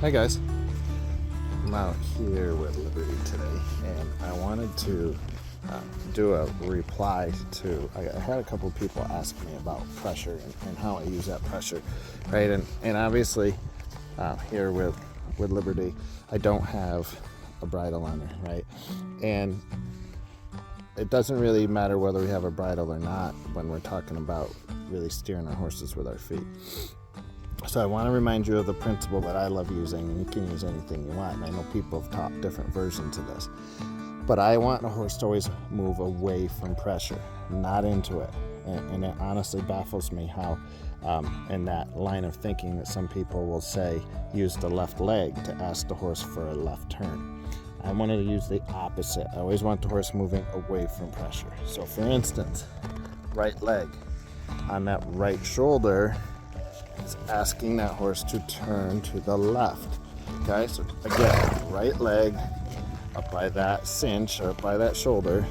Hi guys, I'm out here with Liberty today, and I wanted to do a reply to, I had a couple people ask me about pressure and how I use that pressure, right? And obviously here with Liberty, I don't have a bridle on her, right? And it doesn't really matter whether we have a bridle or not when we're talking about really steering our horses with our feet. So I want to remind you of the principle that I love using, and you can use anything you want. And I know people have taught different versions of this. But I want a horse to always move away from pressure, not into it. And it honestly baffles me how, in that line of thinking, that some people will say, use the left leg to ask the horse for a left turn. I wanted to use the opposite. I always want the horse moving away from pressure. So for instance, right leg on that right shoulder, it's asking that horse to turn to the left. Okay, so again, right leg up by that cinch or up by that shoulder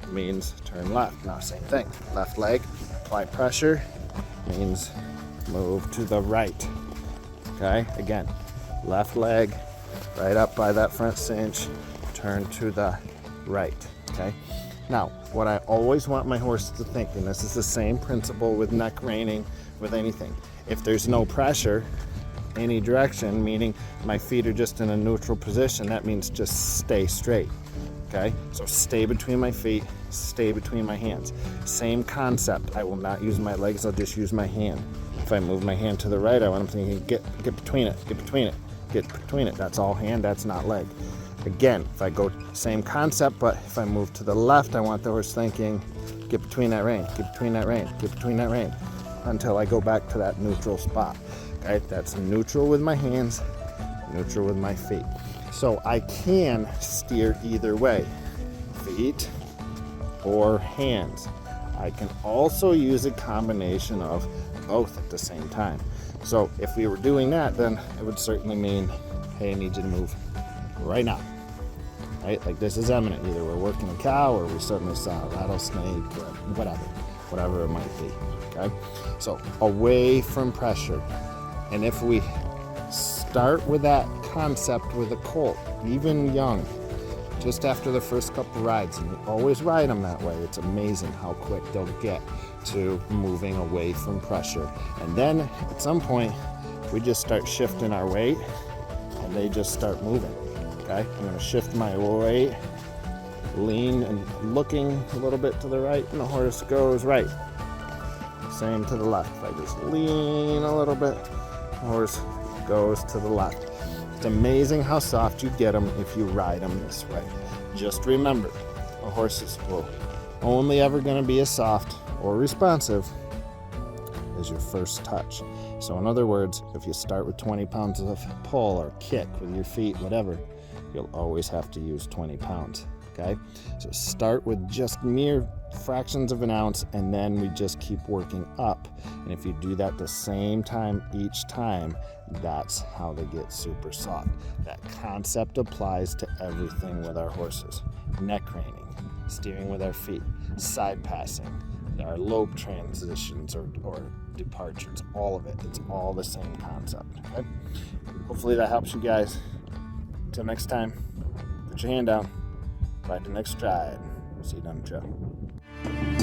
means turn left. Now same thing, left leg, apply pressure, means move to the right. Okay, again, left leg, right up by that front cinch, turn to the right. Okay, now what I always want my horse to think, and this is the same principle with neck reining, with anything. If there's no pressure any direction, meaning my feet are just in a neutral position, that means just stay straight. Okay, so stay between my feet, stay between my hands. Same concept. I will not use my legs, I'll just use my hand. If I move my hand to the right, I want them thinking get between it, get between it, get between it. That's all hand, that's not leg. Again, if I go same concept, but if I move to the left, I want the horse thinking get between that rein, get between that rein, get between that rein, until I go back to that neutral spot. Okay, that's neutral with my hands, neutral with my feet. So I can steer either way, feet or hands. I can also use a combination of both at the same time. So if we were doing that, then it would certainly mean, hey, I need you to move right now. Right, like this is imminent. Either we're working a cow or we suddenly saw a rattlesnake or whatever it might be. Okay, so away from pressure. And if we start with that concept with a colt, even young, just after the first couple rides, and you always ride them that way, it's amazing how quick they'll get to moving away from pressure. And then at some point, we just start shifting our weight and they just start moving. Okay, I'm going to shift my weight, lean and looking a little bit to the right, and the horse goes right. Same to the left. If I just lean a little bit, the horse goes to the left. It's amazing how soft you get them if you ride them this way. Just remember, a horse will only ever going to be as soft or responsive as your first touch. So in other words, if you start with 20 pounds of pull or kick with your feet, whatever, you'll always have to use 20 pounds. Okay, so start with just mere fractions of an ounce, and then we just keep working up. And if you do that the same time each time, that's how they get super soft. That concept applies to everything with our horses. Neck reining, steering with our feet, side passing, our lope transitions or departures, all of it. It's all the same concept. Okay? Hopefully that helps you guys. Until next time, put your hand down. Ride the next stride. See you down the trail.